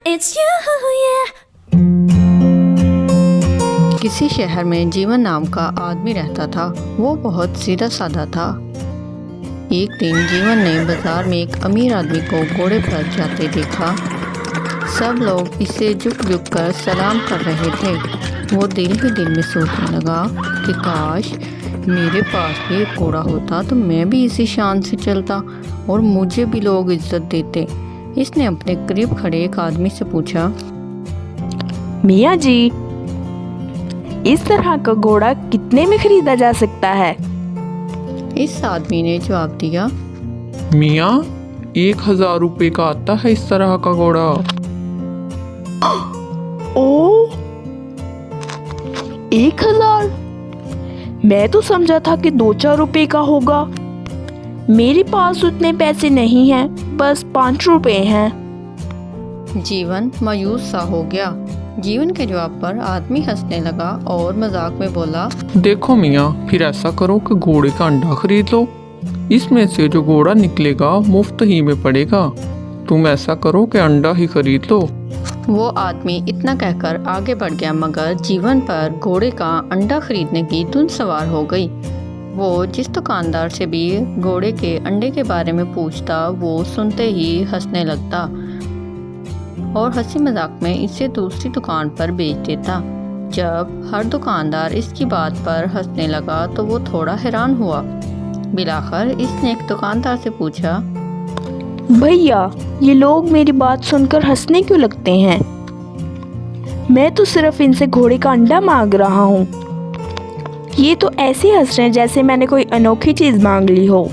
It's you, yeah. किसी शहर में जीवन नाम का आदमी रहता था। वो बहुत सीधा साधा था। एक दिन जीवन ने बाजार में एक अमीर आदमी को घोड़े पर जाते देखा। सब लोग इसे झुक झुक कर सलाम कर रहे थे। वो दिल ही दिल में सोचने लगा कि काश मेरे पास भी एक घोड़ा होता तो मैं भी इसी शान से चलता और मुझे भी लोग इज्जत देते। इसने अपने करीब खड़े एक आदमी से पूछा, मियाँ जी, इस तरह का घोड़ा कितने में खरीदा जा सकता है? इस आदमी ने जवाब दिया, मियाँ 1000 रुपये का आता है इस तरह का घोड़ा। ओ 1000? मैं तो समझा था कि 2-4 रुपए का होगा। मेरे पास उतने पैसे नहीं हैं, बस 5 रुपए हैं। जीवन मायूस सा हो गया। जीवन के जवाब पर आदमी हंसने लगा और मजाक में बोला, देखो मियाँ, फिर ऐसा करो कि घोड़े का अंडा खरीद लो। इसमें से जो घोड़ा निकलेगा मुफ्त ही में पड़ेगा। तुम ऐसा करो कि अंडा ही खरीद लो। वो आदमी इतना कहकर आगे बढ़ गया, मगर जीवन पर घोड़े का अंडा खरीदने की धुन सवार हो गई। वो जिस दुकानदार से भी घोड़े के अंडे के बारे में पूछता, वो सुनते ही हंसने लगता और हंसी मजाक में इसे दूसरी दुकान पर बेच देता। जब हर दुकानदार इसकी बात पर हंसने लगा तो वो थोड़ा हैरान हुआ। बिलाखिर इसने एक दुकानदार से पूछा, भैया, ये लोग मेरी बात सुनकर हंसने क्यों लगते हैं? मैं तो सिर्फ इनसे घोड़े का अंडा मांग रहा हूँ। ये तो ऐसे हंस रहे हैं जैसे मैंने कोई अनोखी चीज मांग ली हो।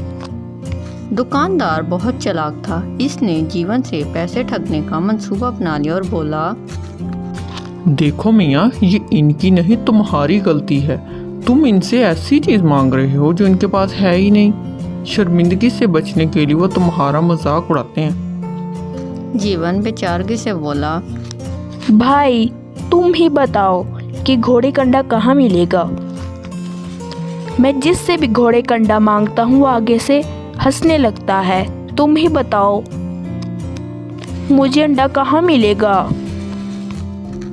दुकानदार बहुत चालाक था। इसने जीवन से पैसे ठगने का मंसूबा बना लिया और बोला, देखो मियाँ, ये इनकी नहीं तुम्हारी गलती है। तुम इनसे ऐसी चीज मांग रहे हो जो इनके पास है ही नहीं। शर्मिंदगी से बचने के लिए वो तुम्हारा मजाक उड़ाते हैं। जीवन बेचारगी से बोला, भाई, तुम ही बताओ कि घोड़े का अंडा कहाँ मिलेगा? मैं जिससे भी घोड़े का अंडा मांगता हूँ वो आगे से हंसने लगता है। तुम ही बताओ, मुझे अंडा कहाँ मिलेगा?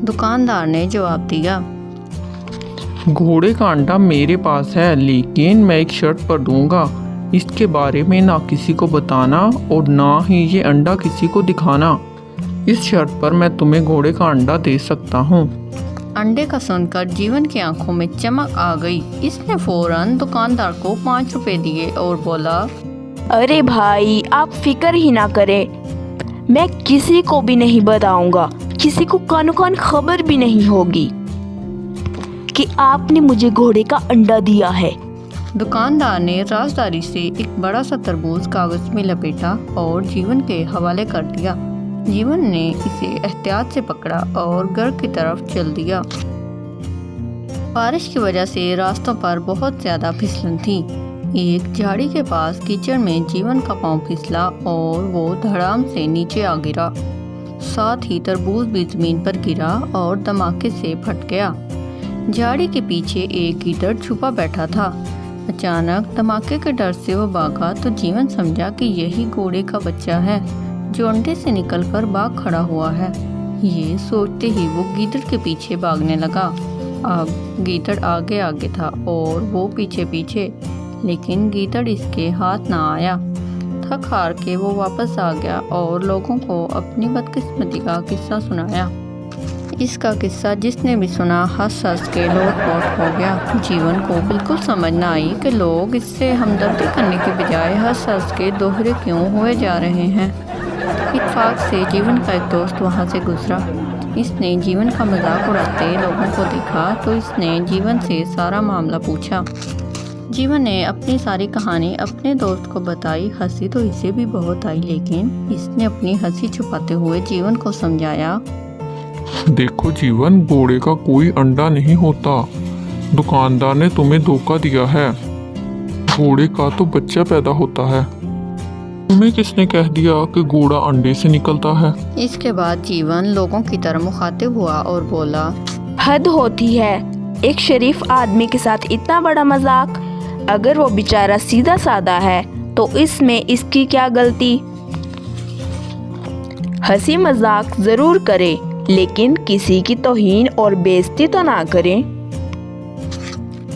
दुकानदार ने जवाब दिया, घोड़े का अंडा मेरे पास है, लेकिन मैं एक शर्त पर दूंगा। इसके बारे में ना किसी को बताना और ना ही ये अंडा किसी को दिखाना। इस शर्त पर मैं तुम्हें घोड़े का अंडा दे सकता हूँ। अंडे का सुनकर जीवन की आंखों में चमक आ गई। इसने फौरन दुकानदार को 5 रुपए दिए और बोला, अरे भाई, आप फिक्र ही ना करें। मैं किसी को भी नहीं बताऊंगा। किसी को कानो कान खबर भी नहीं होगी कि आपने मुझे घोड़े का अंडा दिया है। दुकानदार ने राजदारी से एक बड़ा सा तरबूज कागज में लपेटा और जीवन के हवाले कर दिया। जीवन ने इसे एहतियात से पकड़ा और घर की तरफ चल दिया। बारिश की वजह से रास्तों पर बहुत ज्यादा फिसलन थी। एक झाड़ी के पास कीचड़ में जीवन का पांव फिसला और वो धड़ाम से नीचे आ गिरा। साथ ही तरबूज भी जमीन पर गिरा और धमाके से फट गया। झाड़ी के पीछे एक गीदड़ छुपा बैठा था। अचानक धमाके के डर से वो भागा तो जीवन समझा कि यही घोड़े का बच्चा है जो अंडे से निकलकर भाग खड़ा हुआ है। ये सोचते ही वो गीदड़ के पीछे भागने लगा। अब गीदड़ आगे आगे था और वो पीछे पीछे, लेकिन गीदड़ इसके हाथ ना आया। थक हार के वो वापस आ गया और लोगों को अपनी बदकिस्मती का किस्सा सुनाया। इसका किस्सा जिसने भी सुना हंस हंस के लोट-पोट हो गया। जीवन को बिल्कुल समझ न आई कि लोग इससे हमदर्दी करने के बजाय हंस हंस के दोहरे क्यों हुए जा रहे हैं। इत्तेफाक से जीवन का एक दोस्त वहाँ से गुजरा। इसने जीवन का मजाक उड़ाते लोगों को देखा तो इसने जीवन से सारा मामला पूछा। जीवन ने अपनी सारी कहानी अपने दोस्त को बताई। हंसी तो इसे भी बहुत आई, लेकिन इसने अपनी हंसी छुपाते हुए जीवन को समझाया, देखो जीवन, घोड़े का कोई अंडा नहीं होता। दुकानदार ने तुम्हें धोखा दिया है। घोड़े का तो बच्चा पैदा होता है। तुम्हें किसने कह दिया कि घोड़ा अंडे से निकलता है? इसके बाद जीवन लोगों की तरह मुखातिब हुआ और बोला, हद होती है। एक शरीफ आदमी के साथ इतना बड़ा मजाक। अगर वो बेचारा सीधा साधा है तो इसमें इसकी क्या गलती? हंसी मजाक ज़रूर करें, लेकिन किसी की तौहीन और बेइज्जती तो ना करें।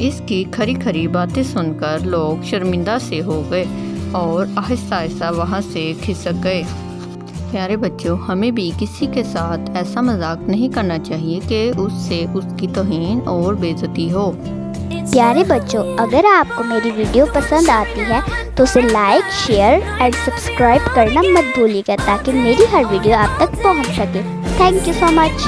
इसकी खरी खरी बातें सुनकर लोग शर्मिंदा से हो गए और आहिस्ता आहिस्ता वहाँ से खिसक गए। प्यारे बच्चों, हमें भी किसी के साथ ऐसा मजाक नहीं करना चाहिए कि उससे उसकी तौहीन और बेइज्जती हो। प्यारे बच्चों, अगर आपको मेरी वीडियो पसंद आती है तो उसे लाइक, शेयर एंड सब्सक्राइब करना मत भूलिएगा ताकि मेरी हर वीडियो आप तक पहुंच सके। Thank you so much.